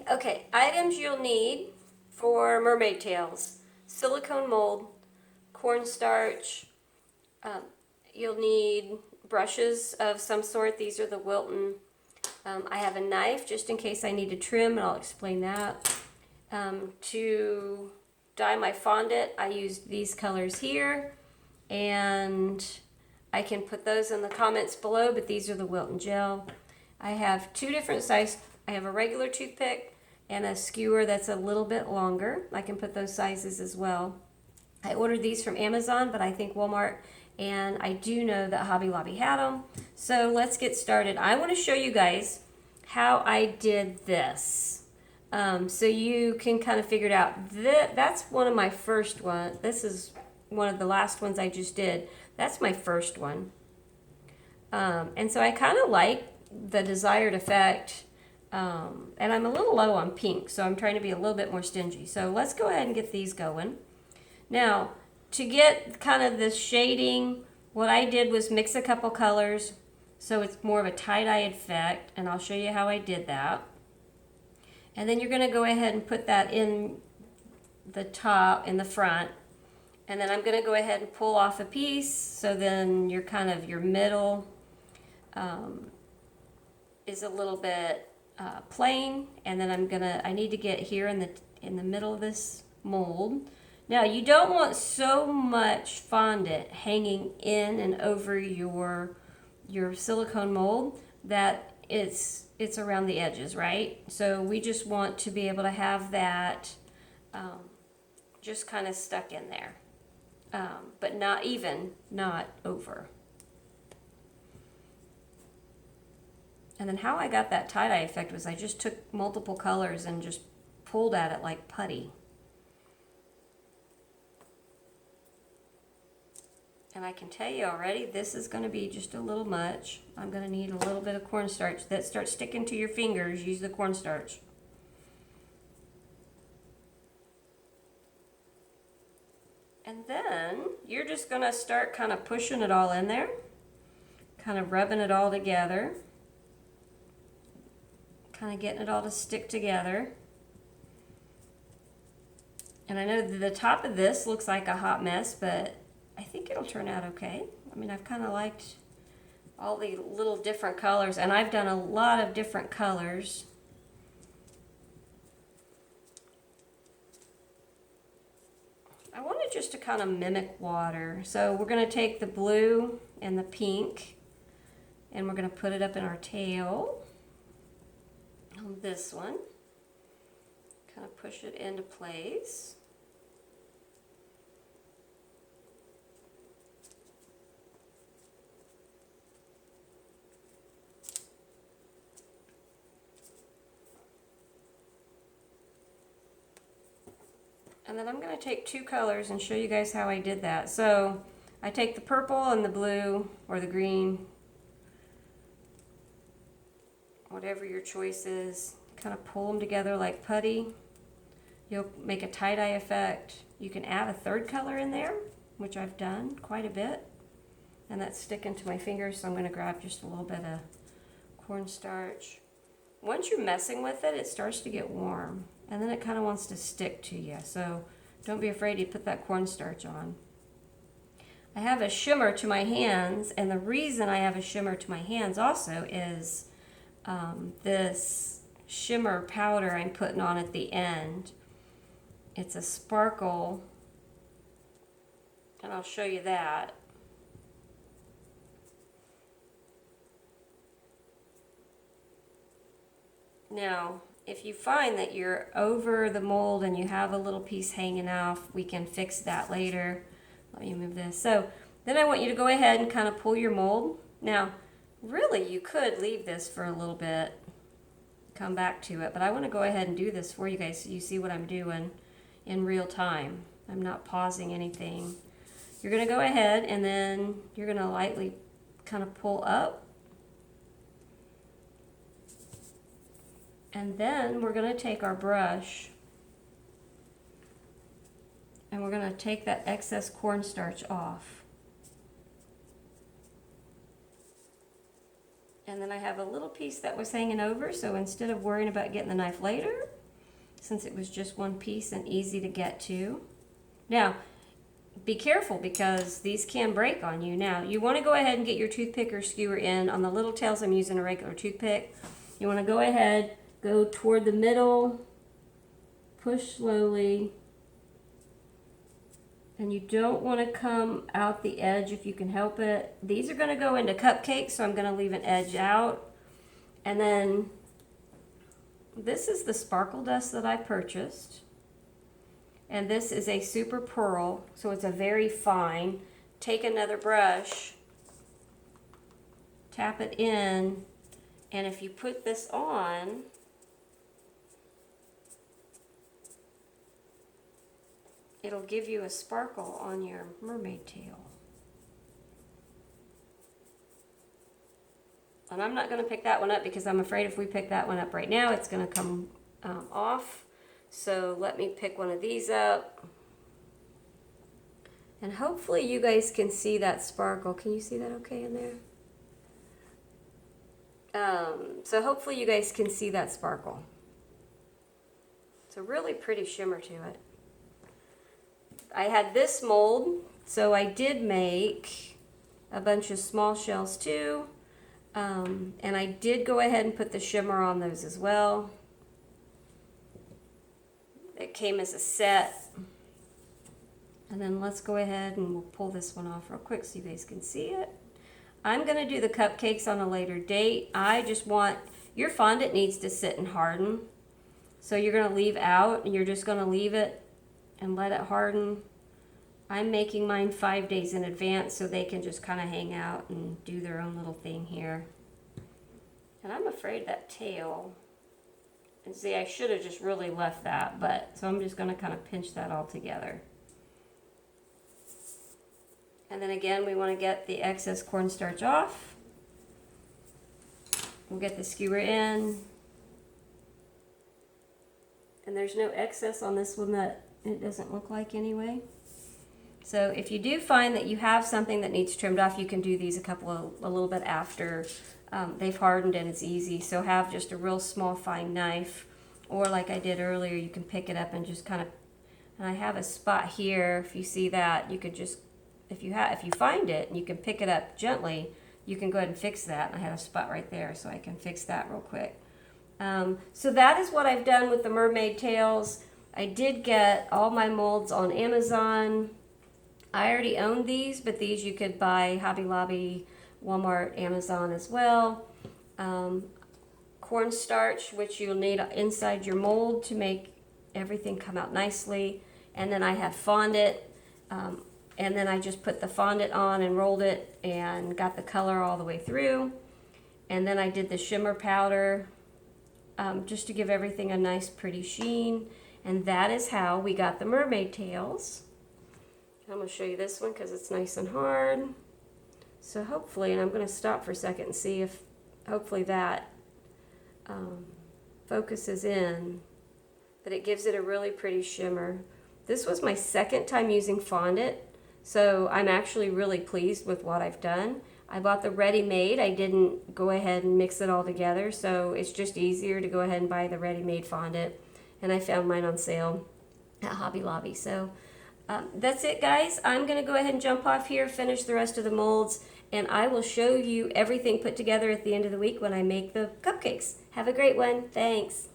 Okay, items you'll need for mermaid tails: silicone mold, cornstarch. Um, you'll need brushes of some sort. These are the Wilton. I have a knife just in case I need to trim, and I'll explain that. To dye my fondant, I used these colors here, and I can put those in the comments below, but these are the Wilton gel. I have two different sizes. I have a regular toothpick and a skewer that's a little bit longer. I can put those sizes as well. I ordered these from Amazon, but I think Walmart, and I do know that Hobby Lobby had them. So let's get started. I want to show you guys how I did this. So you can kind of figure it out. That's one of my first ones. This is one of the last ones I just did. That's my first one. And so I kind of like the desired effect. And I'm a little low on pink, so I'm trying to be a little bit more stingy. So let's go ahead and get these going. Now, to get kind of this shading, what I did was mix a couple colors so it's more of a tie-dye effect, and I'll show you how I did that. And then you're going to go ahead and put that in the top, in the front, and then I'm going to go ahead and pull off a piece, so then your kind of your middle is a little bit plain, and then I need to get here in the middle of this mold. Now, you don't want so much fondant hanging in and over your silicone mold that it's around the edges, right? So we just want to be able to have that just kind of stuck in there, but not over. And then how I got that tie-dye effect was I just took multiple colors and just pulled at it like putty. And I can tell you already, this is going to be just a little much. I'm going to need a little bit of cornstarch. That starts sticking to your fingers, use the cornstarch. And then you're just going to start kind of pushing it all in there, kind of rubbing it all together, kind of getting it all to stick together. And I know that the top of this looks like a hot mess, but I think it'll turn out okay. I mean, I've kind of liked all the little different colors, and I've done a lot of different colors. I wanted just to kind of mimic water. So we're going to take the blue and the pink, and we're going to put it up in our tail on this one. Kind of push it into place. And then I'm going to take two colors and show you guys how I did that. So I take the purple and the blue, or the green, whatever your choice is, kind of pull them together like putty. You'll make a tie-dye effect. You can add a third color in there, which I've done quite a bit. And that's sticking to my fingers, so I'm going to grab just a little bit of cornstarch. Once you're messing with it, it starts to get warm, and then it kind of wants to stick to you, so don't be afraid to put that cornstarch on. I have a shimmer to my hands, and the reason I have a shimmer to my hands also is this shimmer powder I'm putting on at the end. It's a sparkle, and I'll show you that. Now, if you find that you're over the mold and you have a little piece hanging off, we can fix that later. Let me move this. So then I want you to go ahead and kind of pull your mold. Now, really, you could leave this for a little bit, come back to it, but I want to go ahead and do this for you guys so you see what I'm doing in real time. I'm not pausing anything. You're going to go ahead and then you're going to lightly kind of pull up. And then we're going to take our brush and we're going to take that excess cornstarch off. And then I have a little piece that was hanging over, so instead of worrying about getting the knife later, since it was just one piece and easy to get to. Now, be careful because these can break on you. Now, you want to go ahead and get your toothpick or skewer in. On the little tails, I'm using a regular toothpick. You want to go ahead, go toward the middle, push slowly, and you don't want to come out the edge if you can help it. These are going to go into cupcakes, so I'm going to leave an edge out. And then this is the sparkle dust that I purchased. And this is a super pearl, so it's a very fine. Take another brush, tap it in, and if you put this on, it'll give you a sparkle on your mermaid tail. And I'm not going to pick that one up because I'm afraid if we pick that one up right now, it's going to come off. So let me pick one of these up. And hopefully you guys can see that sparkle. Can you see that okay in there? So hopefully you guys can see that sparkle. It's a really pretty shimmer to it. I had this mold, so I did make a bunch of small shells too. And I did go ahead and put the shimmer on those as well. It came as a set. And then let's go ahead and we'll pull this one off real quick so you guys can see it. I'm going to do the cupcakes on a later date. I just want, your fondant needs to sit and harden. So you're going to leave out and you're just going to leave it and let it harden. I'm making mine 5 days in advance so they can just kind of hang out and do their own little thing here. And I'm afraid that tail, and see, I should have just really left that, but so I'm just going to kind of pinch that all together. And then again, we want to get the excess cornstarch off. We'll get the skewer in. And there's no excess on this one that it doesn't look like anyway. So if you do find that you have something that needs trimmed off, you can do these a little bit after they've hardened and it's easy. So have just a real small fine knife, or like I did earlier, you can pick it up and just kind of, and I have a spot here. If you see that, you could just, if you find it and you can pick it up gently, you can go ahead and fix that. I have a spot right there, so I can fix that real quick. So that is what I've done with the mermaid tails. I did get all my molds on Amazon. I already owned these, but these you could buy Hobby Lobby, Walmart, Amazon as well. Cornstarch, which you'll need inside your mold to make everything come out nicely. And then I have fondant, and then I just put the fondant on and rolled it and got the color all the way through. And then I did the shimmer powder just to give everything a nice pretty sheen. And that is how we got the mermaid tails. I'm going to show you this one because it's nice and hard. So hopefully, and I'm going to stop for a second and see if hopefully that focuses in, but it gives it a really pretty shimmer. This was my second time using fondant, so I'm actually really pleased with what I've done. I bought the ready-made. I didn't go ahead and mix it all together, so it's just easier to go ahead and buy the ready-made fondant, and I found mine on sale at Hobby Lobby. So that's it, guys. I'm going to go ahead and jump off here, finish the rest of the molds, and I will show you everything put together at the end of the week when I make the cupcakes. Have a great one. Thanks.